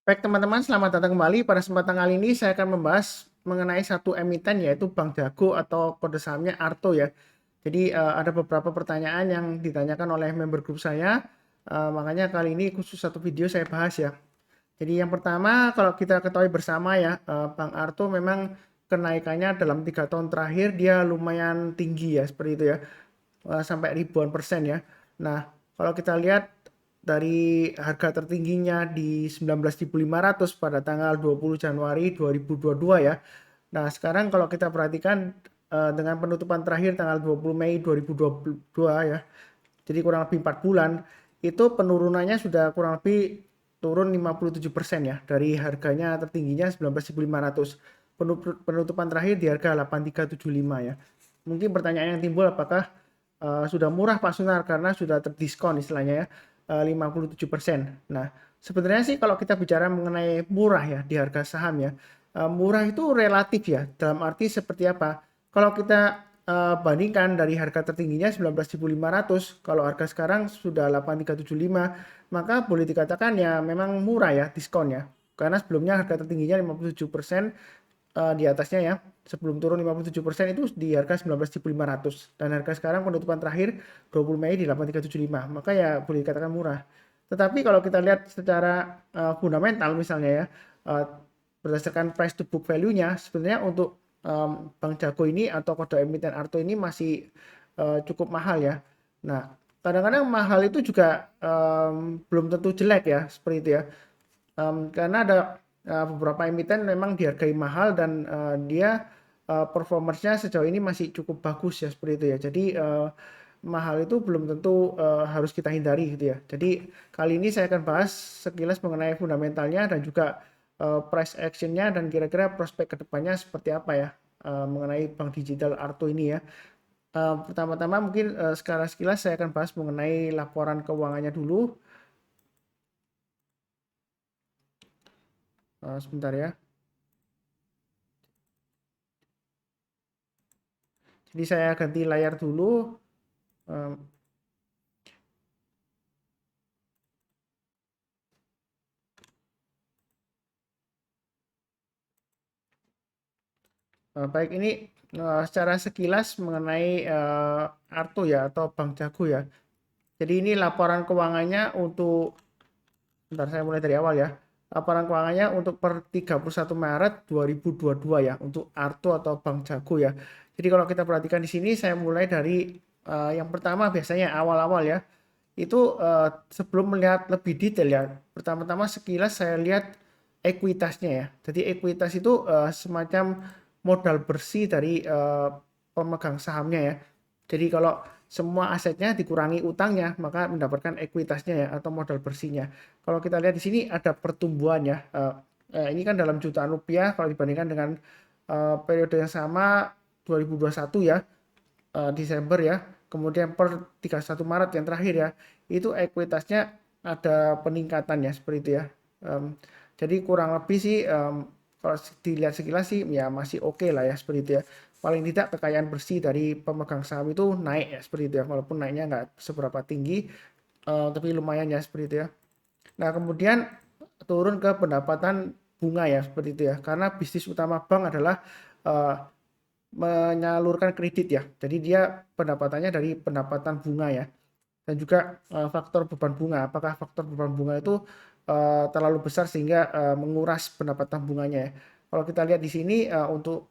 Baik teman-teman, selamat datang kembali. Pada kesempatan kali ini saya akan membahas mengenai satu emiten yaitu Bank Jago atau kode sahamnya ARTO ya. Jadi ada beberapa pertanyaan yang ditanyakan oleh member grup saya, makanya kali ini khusus satu video saya bahas ya. Jadi yang pertama kalau kita ketahui bersama ya, Bank ARTO memang kenaikannya dalam 3 tahun terakhir dia lumayan tinggi ya seperti itu ya, sampai ribuan persen ya. Nah kalau kita lihat dari harga tertingginya di 19.500 pada tanggal 20 Januari 2022 ya. Nah, sekarang kalau kita perhatikan dengan penutupan terakhir tanggal 20 Mei 2022 ya. Jadi kurang lebih 4 bulan itu penurunannya sudah kurang lebih turun 57% ya dari harganya tertingginya 19.500. Penutupan terakhir di harga 8.375 ya. Mungkin pertanyaan yang timbul apakah sudah murah Pak Sunar karena sudah terdiskon istilahnya ya, 57%. Nah, sebenarnya sih kalau kita bicara mengenai murah ya di harga saham ya, murah itu relatif ya. Dalam arti seperti apa? Kalau kita bandingkan dari harga tertingginya 19.500, kalau harga sekarang sudah 8.375, maka boleh dikatakan ya memang murah ya diskonnya. Karena sebelumnya harga tertingginya 57%, di atasnya ya. Sebelum turun 57% itu di harga 19.500 dan harga sekarang penutupan terakhir 20 Mei di 8.375. Maka ya boleh dikatakan murah. Tetapi kalau kita lihat secara fundamental misalnya ya, berdasarkan price to book value-nya sebenarnya untuk Bank Jago ini atau kode emiten ARTO ini masih cukup mahal ya. Nah, kadang-kadang mahal itu juga belum tentu jelek ya, seperti itu ya. Karena ada beberapa emiten memang dihargai mahal dan dia performance-nya sejauh ini masih cukup bagus ya seperti itu ya. Jadi mahal itu belum tentu harus kita hindari gitu ya. Jadi kali ini saya akan bahas sekilas mengenai fundamentalnya dan juga price action-nya dan kira-kira prospek kedepannya seperti apa ya mengenai bank digital Arto ini ya. Pertama-tama mungkin secara sekilas saya akan bahas mengenai laporan keuangannya dulu. Sebentar ya. Jadi saya ganti layar dulu. Eee, Baik ini secara sekilas mengenai Arto ya atau Bank Jago ya. Jadi ini laporan keuangannya untuk, bentar saya mulai dari awal ya. Laporan keuangannya untuk per 31 Maret 2022 ya untuk Arto atau Bank Jago ya. Jadi kalau kita perhatikan di sini saya mulai dari yang pertama biasanya awal-awal ya. Itu sebelum melihat lebih detail ya. Pertama-tama sekilas saya lihat ekuitasnya ya. Jadi ekuitas itu semacam modal bersih dari pemegang sahamnya ya. Jadi kalau semua asetnya dikurangi utangnya, maka mendapatkan ekuitasnya ya atau modal bersihnya. Kalau kita lihat di sini ada pertumbuhan ya. Ini kan dalam jutaan rupiah kalau dibandingkan dengan periode yang sama 2021 ya, Desember ya. Kemudian per 31 Maret yang terakhir ya, itu ekuitasnya ada peningkatan ya seperti itu ya. Em, jadi kurang lebih sih kalau dilihat sekilas sih ya masih oke lah ya seperti itu ya. Paling tidak kekayaan bersih dari pemegang saham itu naik ya seperti itu ya. Walaupun naiknya nggak seberapa tinggi, tapi lumayan ya seperti itu ya. Nah kemudian turun ke pendapatan bunga ya seperti itu ya. Karena bisnis utama bank adalah eh, menyalurkan kredit ya. Jadi dia pendapatannya dari pendapatan bunga ya. Dan juga faktor beban bunga. Apakah faktor beban bunga itu terlalu besar sehingga menguras pendapatan bunganya ya. Kalau kita lihat di sini untuk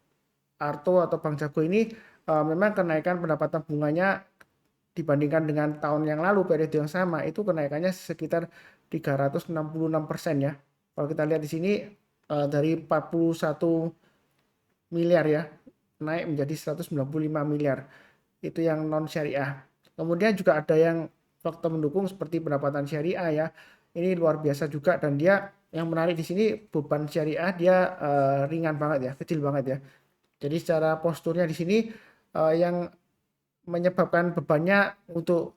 Arto atau Bank Jago ini memang kenaikan pendapatan bunganya dibandingkan dengan tahun yang lalu periode yang sama itu kenaikannya sekitar 366% ya. Kalau kita lihat di sini dari 41 miliar ya naik menjadi 195 miliar. Itu yang non syariah. Kemudian juga ada yang faktor mendukung seperti pendapatan syariah ya. Ini luar biasa juga dan dia yang menarik di sini beban syariah dia ringan banget ya, kecil banget ya. Jadi secara posturnya di sini yang menyebabkan bebannya untuk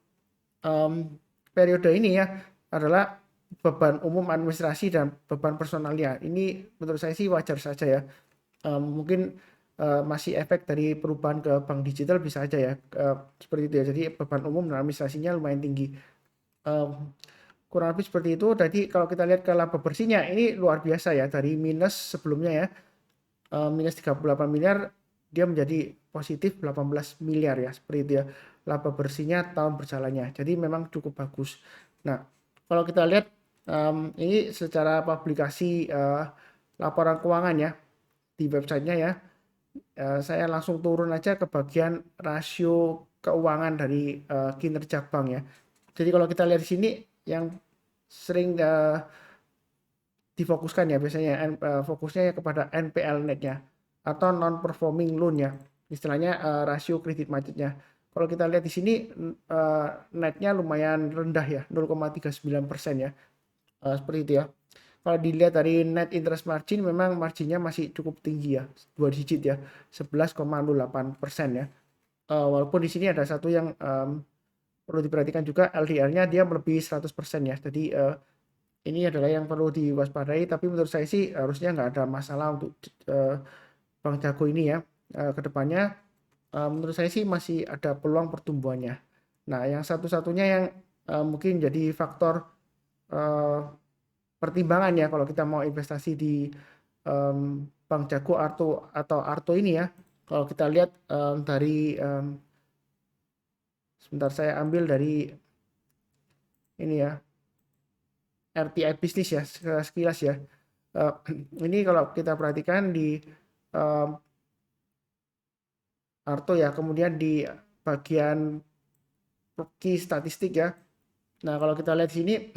em, periode ini ya adalah beban umum administrasi dan beban personalnya. Ini menurut saya sih wajar saja ya. Mungkin masih efek dari perubahan ke bank digital bisa aja ya seperti itu ya. Jadi beban umum dan administrasinya lumayan tinggi. Em, kurang lebih seperti itu. Jadi kalau kita lihat ke laba bersihnya ini luar biasa ya, dari minus sebelumnya ya, minus 38 miliar dia menjadi positif 18 miliar ya, seperti itu ya laba bersihnya tahun berjalannya. Jadi memang cukup bagus. Nah, kalau kita lihat ini secara publikasi laporan keuangan ya di websitenya ya, saya langsung turun aja ke bagian rasio keuangan dari kinerja bank ya. Jadi kalau kita lihat di sini yang sering difokuskan ya biasanya fokusnya ya kepada NPL netnya atau non performing loan ya, istilahnya rasio kredit macetnya. Kalau kita lihat di sini netnya lumayan rendah ya, 0,39% ya, seperti itu ya. Kalau dilihat dari net interest margin memang marginnya masih cukup tinggi ya, 2 digit ya, 11,08% ya. Walaupun di sini ada satu yang perlu diperhatikan juga, LDR-nya dia melebihi 100% ya. Jadi ini adalah yang perlu diwaspadai, tapi menurut saya sih harusnya nggak ada masalah untuk Bank Jago ini ya. Kedepannya menurut saya sih masih ada peluang pertumbuhannya. Nah, yang satu-satunya yang mungkin jadi faktor pertimbangan ya kalau kita mau investasi di Bank Jago atau Arto ini ya. Kalau kita lihat dari sebentar saya ambil dari ini ya, RTI bisnis ya sekilas ya. Ini kalau kita perhatikan di Arto ya, kemudian di bagian key statistik ya. Nah, kalau kita lihat sini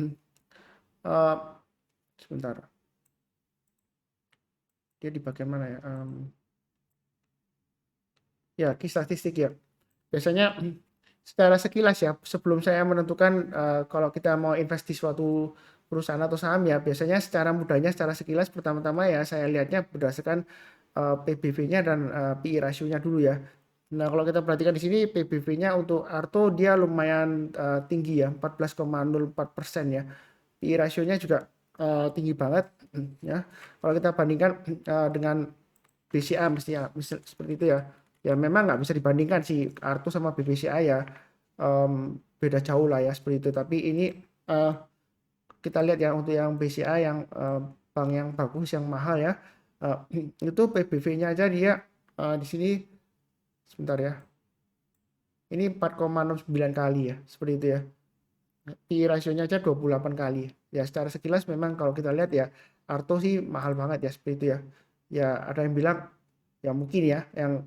sebentar. Dia di bagian mana ya? Ya, key statistik ya. Biasanya secara sekilas ya, sebelum saya menentukan kalau kita mau invest di suatu perusahaan atau saham ya, biasanya secara mudahnya, secara sekilas pertama-tama ya saya lihatnya berdasarkan PBV-nya dan PI rasionya dulu ya. Nah, kalau kita perhatikan di sini PBV-nya untuk Arto dia lumayan tinggi ya, 14,04% ya. PI rasionya juga tinggi banget ya. Kalau kita bandingkan dengan BCA mestinya seperti itu ya. Ya memang nggak bisa dibandingkan sih Arto sama BBCA ya, beda jauh lah ya seperti itu. Tapi ini kita lihat ya untuk yang BCA yang bank yang bagus yang mahal ya, itu PBV-nya aja dia di sini sebentar ya. Ini 4,69 kali ya, seperti itu ya. PI rasionya aja 28 kali. Ya secara sekilas memang kalau kita lihat ya Arto sih mahal banget ya seperti itu ya. Ya ada yang bilang ya mungkin ya yang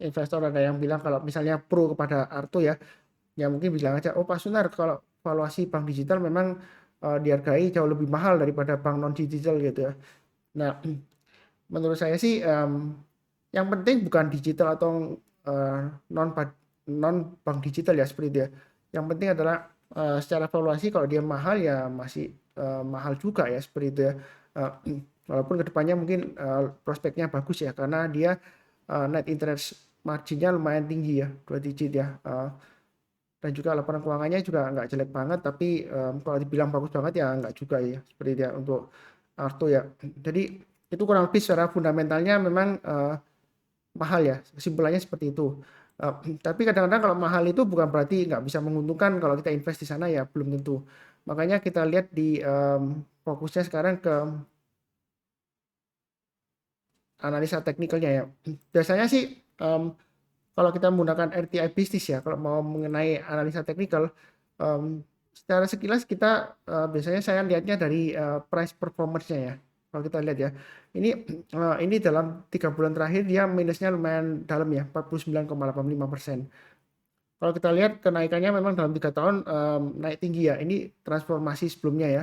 investor ada yang bilang kalau misalnya pro kepada Arto ya, ya mungkin bilang aja oh Pak Sunar kalau valuasi bank digital memang dihargai jauh lebih mahal daripada bank non digital gitu ya. Nah, menurut saya sih yang penting bukan digital atau non non bank digital ya seperti itu ya. Yang penting adalah secara valuasi kalau dia mahal ya masih mahal juga ya seperti itu ya. Walaupun kedepannya mungkin prospeknya bagus ya karena dia net interest marginnya lumayan tinggi ya, 2 digit ya. Dan juga laporan keuangannya juga nggak jelek banget, tapi kalau dibilang bagus banget ya nggak juga ya, seperti itu ya untuk Arto ya. Jadi itu kurang lebih secara fundamentalnya memang mahal ya, kesimpulannya seperti itu. Tapi kadang-kadang kalau mahal itu bukan berarti nggak bisa menguntungkan kalau kita invest di sana ya, belum tentu. Makanya kita lihat di fokusnya sekarang ke analisa teknikalnya ya. Biasanya sih kalau kita menggunakan RTI bisnis ya, kalau mau mengenai analisa teknikal, secara sekilas kita biasanya saya lihatnya dari price performance-nya ya. Kalau kita lihat ya, ini dalam 3 bulan terakhir dia minusnya lumayan dalam ya, 49,85%. Kalau kita lihat kenaikannya memang dalam 3 tahun naik tinggi ya. Ini transformasi sebelumnya ya,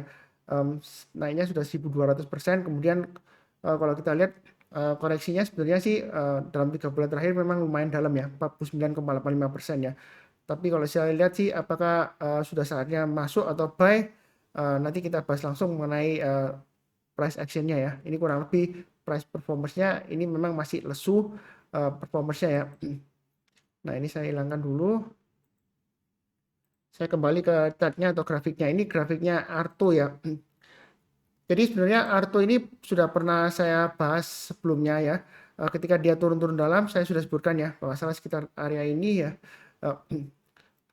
naiknya sudah 1.200%. Kemudian kalau kita lihat koreksinya sebenarnya sih dalam 3 bulan terakhir memang lumayan dalam ya, 49,85% ya. Tapi kalau saya lihat sih apakah sudah saatnya masuk atau buy, nanti kita bahas langsung mengenai price actionnya ya. Ini kurang lebih price performance-nya ini memang masih lesu performance-nya ya. Nah ini saya hilangkan dulu. Saya kembali ke chartnya atau grafiknya. Ini grafiknya Arto ya. Jadi sebenarnya Arto ini sudah pernah saya bahas sebelumnya ya. Ketika dia turun-turun dalam, saya sudah sebutkan ya bahwa salah sekitar area ini ya.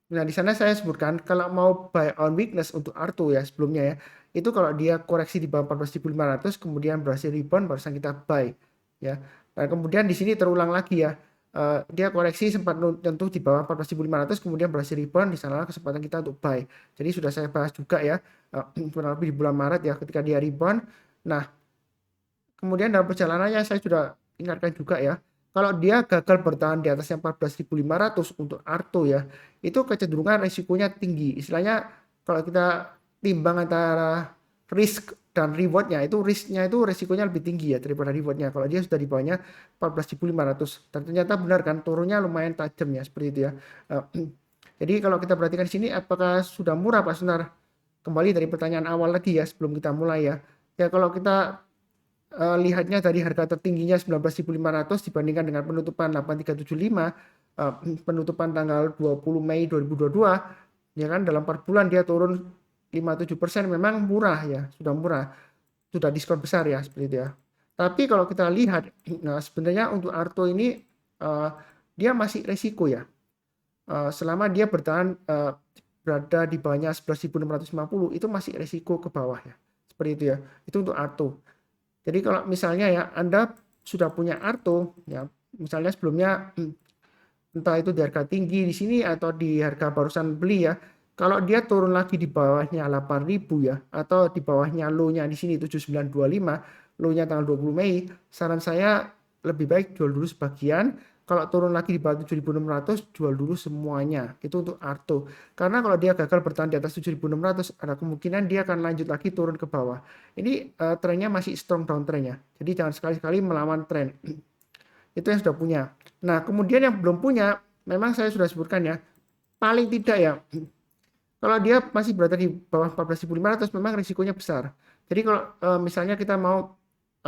Nah, di sana saya sebutkan kalau mau buy on weakness untuk R2 ya sebelumnya ya. Itu kalau dia koreksi di bawah 14.500 kemudian berhasil rebound barusan kita buy ya. Nah, kemudian di sini terulang lagi ya. Dia koreksi sempat nyentuh di bawah 14.500 kemudian berhasil rebound, di sana kesempatan kita untuk buy. Jadi sudah saya bahas juga ya kurang lebih di bulan Maret ya ketika dia rebound. Nah, kemudian dalam perjalanannya saya sudah ingatkan juga ya, kalau dia gagal bertahan di atasnya 14.500 untuk Arto ya, itu kecenderungan risikonya tinggi. Istilahnya kalau kita timbang antara risk dan rewardnya, itu risknya itu risikonya lebih tinggi ya daripada rewardnya. Kalau dia sudah di bawahnya 14.500 dan ternyata benar kan turunnya lumayan tajam ya seperti itu ya. Jadi kalau kita perhatikan di sini apakah sudah murah Pak Sunar? Kembali dari pertanyaan awal lagi ya sebelum kita mulai ya. Ya kalau kita lihatnya dari harga tertingginya 19.500 dibandingkan dengan penutupan 8.375, penutupan tanggal 20 Mei 2022 ya kan dalam 4 bulan dia turun 57%, memang murah ya, sudah murah, sudah diskon besar ya seperti itu ya. Tapi kalau kita lihat nah sebenarnya untuk Arto ini uh, dia masih resiko ya. Selama dia bertahan berada di bawahnya 11.650 itu masih resiko ke bawah ya. Seperti itu ya. Itu untuk Arto. Jadi kalau misalnya ya Anda sudah punya Arto ya, misalnya sebelumnya entah itu di harga tinggi di sini atau di harga barusan beli ya, kalau dia turun lagi di bawahnya 8.000 ya atau di bawahnya low-nya di sini 7.925, low-nya tanggal 20 Mei, saran saya lebih baik jual dulu sebagian. Kalau turun lagi di bawah 7.600 jual dulu semuanya. Itu untuk Arto. Karena kalau dia gagal bertahan di atas 7.600 ada kemungkinan dia akan lanjut lagi turun ke bawah. Ini trennya masih strong downtrend ya. Jadi jangan sekali-kali melawan tren. Itu yang sudah punya. Nah, kemudian yang belum punya, memang saya sudah sebutkan ya, paling tidak ya, kalau dia masih berada di bawah 14.500 memang risikonya besar. Jadi kalau misalnya kita mau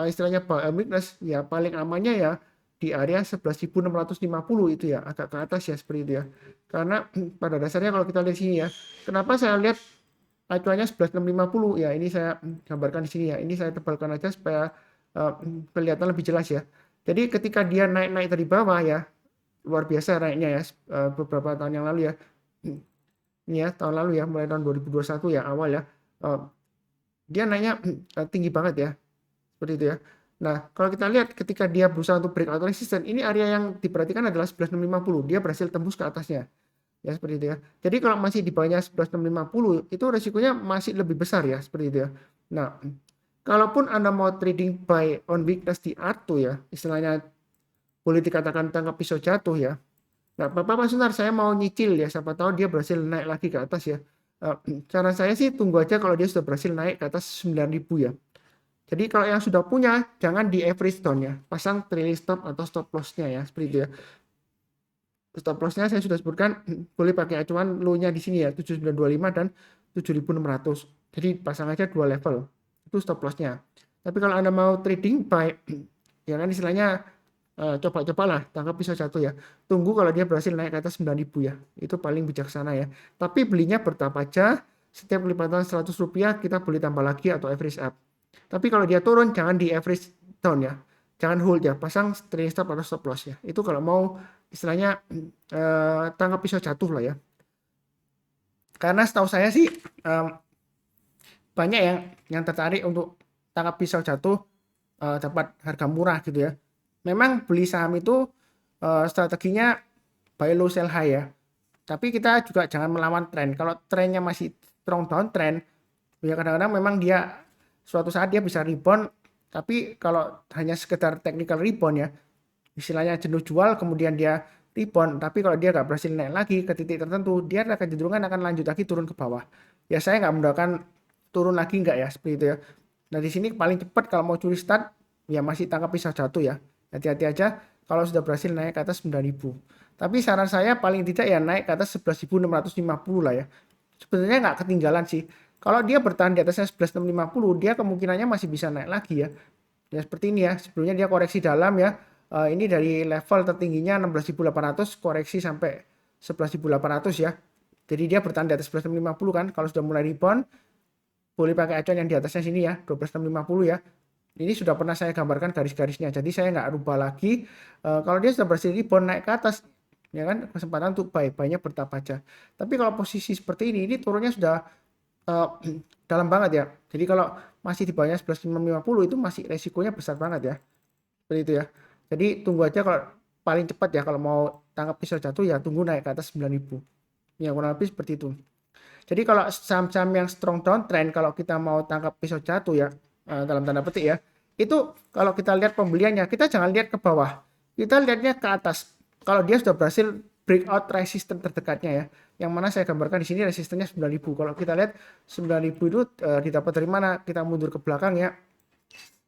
istilahnya buy weakness, ya paling amannya ya di area 11.650 itu ya, agak ke atas ya seperti itu ya. Karena pada dasarnya kalau kita lihat sini ya, kenapa saya lihat acuannya 11.650 ya, ini saya gambarkan di sini ya. Ini saya tebalkan aja supaya uh, kelihatan lebih jelas ya. Jadi ketika dia naik-naik dari bawah ya, luar biasa naiknya ya beberapa tahun yang lalu ya. Ini ya tahun lalu ya, mulai tahun 2021 ya awal ya. Dia naiknya tinggi banget ya. Seperti itu ya. Nah, kalau kita lihat ketika dia berusaha untuk breakout resistance, ini area yang diperhatikan adalah 11.650. Dia berhasil tembus ke atasnya. Ya seperti itu ya. Jadi kalau masih di bawahnya 11.650 itu resikonya masih lebih besar ya seperti itu ya. Nah, kalaupun Anda mau trading buy on weakness di R2 ya, istilahnya boleh dikatakan tangkap pisau jatuh ya. Nah, Bapak Pak Sunar, saya mau nyicil ya, siapa tahu dia berhasil naik lagi ke atas ya. Cara saya sih tunggu aja kalau dia sudah berhasil naik ke atas 9.000 ya. Jadi kalau yang sudah punya, jangan di average down ya. Pasang trailing stop atau stop loss-nya ya, seperti itu ya. Stop loss-nya saya sudah sebutkan, boleh pakai acuan low-nya di sini ya, 7.925 dan 7.600. Jadi pasang aja dua level. Itu stop loss-nya. Tapi kalau Anda mau trading buy, ya kan istilahnya coba-cobalah tangkap pisau jatuh ya. Tunggu kalau dia berhasil naik ke atas 9.000 ya. Itu paling bijaksana ya. Tapi belinya bertahap aja. Setiap kelipatan 100 rupiah kita boleh tambah lagi atau average up. Tapi kalau dia turun jangan di average down ya. Jangan hold ya. Pasang trailing stop atau stop loss ya. Itu kalau mau istilahnya tangkap pisau jatuh lah ya. Karena setahu saya sih banyak yang tertarik untuk tangkap pisau jatuh dapat harga murah gitu ya. Memang beli saham itu strateginya buy low sell high ya. Tapi kita juga jangan melawan tren. Kalau trennya masih strong downtrend, ya kadang-kadang memang dia suatu saat dia bisa rebound. Tapi kalau hanya sekedar technical rebound ya, istilahnya jenuh jual kemudian dia rebound. Tapi kalau dia nggak berhasil naik lagi ke titik tertentu, dia akan cenderungan akan lanjut lagi turun ke bawah. Ya saya nggak mendoakan turun lagi nggak ya seperti itu ya. Nah di sini paling cepat kalau mau curi start ya masih tangkap pisau jatuh ya. Hati-hati aja kalau sudah berhasil naik ke atas 9.000. Tapi saran saya paling tidak ya naik ke atas 11.650 lah ya. Sebenarnya nggak ketinggalan sih. Kalau dia bertahan di atasnya 11.650, dia kemungkinannya masih bisa naik lagi ya. Ya seperti ini ya. Sebelumnya dia koreksi dalam ya. Ini dari level tertingginya 16.800 koreksi sampai 11.800 ya. Jadi dia bertahan di atas 11.650 kan. Kalau sudah mulai rebound, boleh pakai acuan yang di atasnya sini ya, 12.650 ya. Ini sudah pernah saya gambarkan garis-garisnya, jadi saya nggak rubah lagi. Kalau dia sudah berhasil rebound naik ke atas, ya kan, kesempatan untuk buy-nya bertahap aja. Tapi kalau posisi seperti ini turunnya sudah eh, dalam banget ya. Jadi kalau masih di bawahnya 11.650 itu masih resikonya besar banget ya. Seperti itu ya. Jadi tunggu aja kalau paling cepat ya kalau mau tangkap pisau jatuh ya tunggu naik ke atas 9.000. Ya kurang lebih seperti itu. Jadi kalau saham-saham yang strong downtrend kalau kita mau tangkap pisau jatuh ya dalam tanda petik ya, itu kalau kita lihat pembeliannya kita jangan lihat ke bawah. Kita lihatnya ke atas. Kalau dia sudah berhasil breakout resisten terdekatnya ya. Yang mana saya gambarkan di sini resistennya 9.000. Kalau kita lihat 9.000 itu didapat dari mana? Kita mundur ke belakang ya.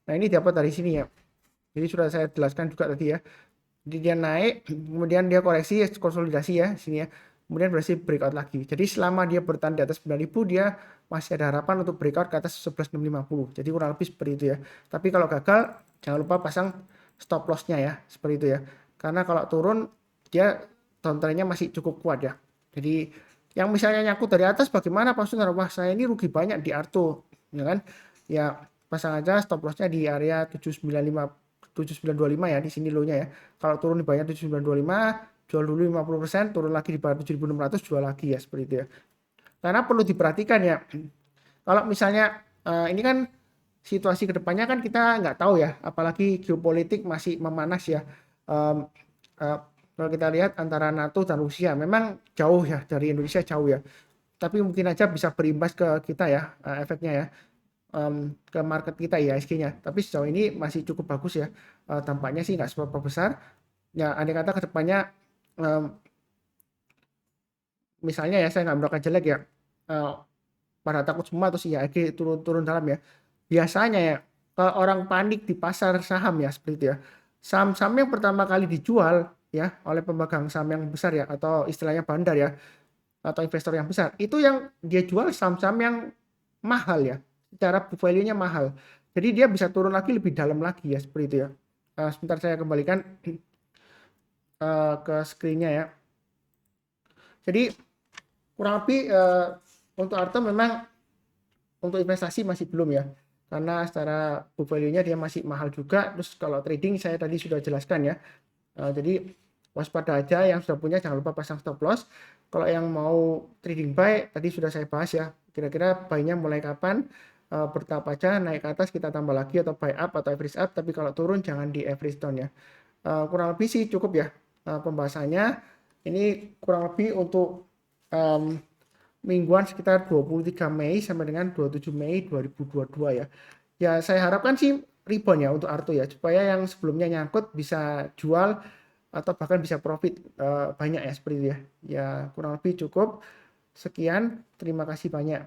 Nah, ini dapat dari sini ya. Jadi sudah saya jelaskan juga tadi ya. Jadi dia naik, kemudian dia koreksi, konsolidasi ya sini ya. Kemudian berhasil breakout lagi. Jadi selama dia bertahan di atas 9.000 dia masih ada harapan untuk breakout ke atas 11.650. Jadi kurang lebih seperti itu ya. Tapi kalau gagal jangan lupa pasang stop loss-nya ya, seperti itu ya. Karena kalau turun dia downtrend-nya masih cukup kuat ya. Jadi yang misalnya nyangkut dari atas bagaimana Pak Sunar? Wah, saya ini rugi banyak di Arto, ya kan? Ya pasang aja stop loss-nya di area 7925 ya, di sini low-nya ya. Kalau turun di bawahnya 7925, jual dulu 50%, turun lagi di bawah 7600, jual lagi ya, seperti itu ya. Karena perlu diperhatikan ya, kalau misalnya ini kan situasi kedepannya kan kita nggak tahu ya, apalagi geopolitik masih memanas ya. Um, uh, Kalau kita lihat antara NATO dan Rusia, memang jauh ya dari Indonesia jauh ya. Tapi mungkin aja bisa berimbas ke kita ya, efeknya ya, ke market kita ya ISG-nya. Tapi sejauh ini masih cukup bagus ya. Tampaknya sih nggak seberapa besar. Ya, andai kata kedepannya misalnya ya saya nggak berangkat jelek ya, uh, pada takut semua terus IHSG turun-turun dalam ya. Biasanya ya kalau orang panik di pasar saham ya seperti itu ya. Saham-saham yang pertama kali dijual ya oleh pemegang saham yang besar ya atau istilahnya bandar ya atau investor yang besar itu yang dia jual saham-saham yang mahal ya. Secara book value-nya mahal. Jadi dia bisa turun lagi lebih dalam lagi ya seperti itu ya. Sebentar saya kembalikan ke screen-nya ya. Jadi kurang lebih untuk Arto memang untuk investasi masih belum ya. Karena secara book value-nya dia masih mahal juga. Terus kalau trading saya tadi sudah jelaskan ya. Jadi waspada aja yang sudah punya jangan lupa pasang stop loss. Kalau yang mau trading buy tadi sudah saya bahas ya. Kira-kira buy-nya mulai kapan? Bertahap aja naik ke atas kita tambah lagi atau buy up atau average up. Tapi kalau turun jangan di average down ya. Kurang lebih sih cukup ya pembahasannya. Ini kurang lebih untuk um, mingguan sekitar 23 Mei sampai dengan 27 Mei 2022 ya. Ya saya harapkan sih rebound ya untuk Arto ya supaya yang sebelumnya nyangkut bisa jual atau bahkan bisa profit banyak ya seperti itu ya. Ya kurang lebih cukup. Sekian, terima kasih banyak.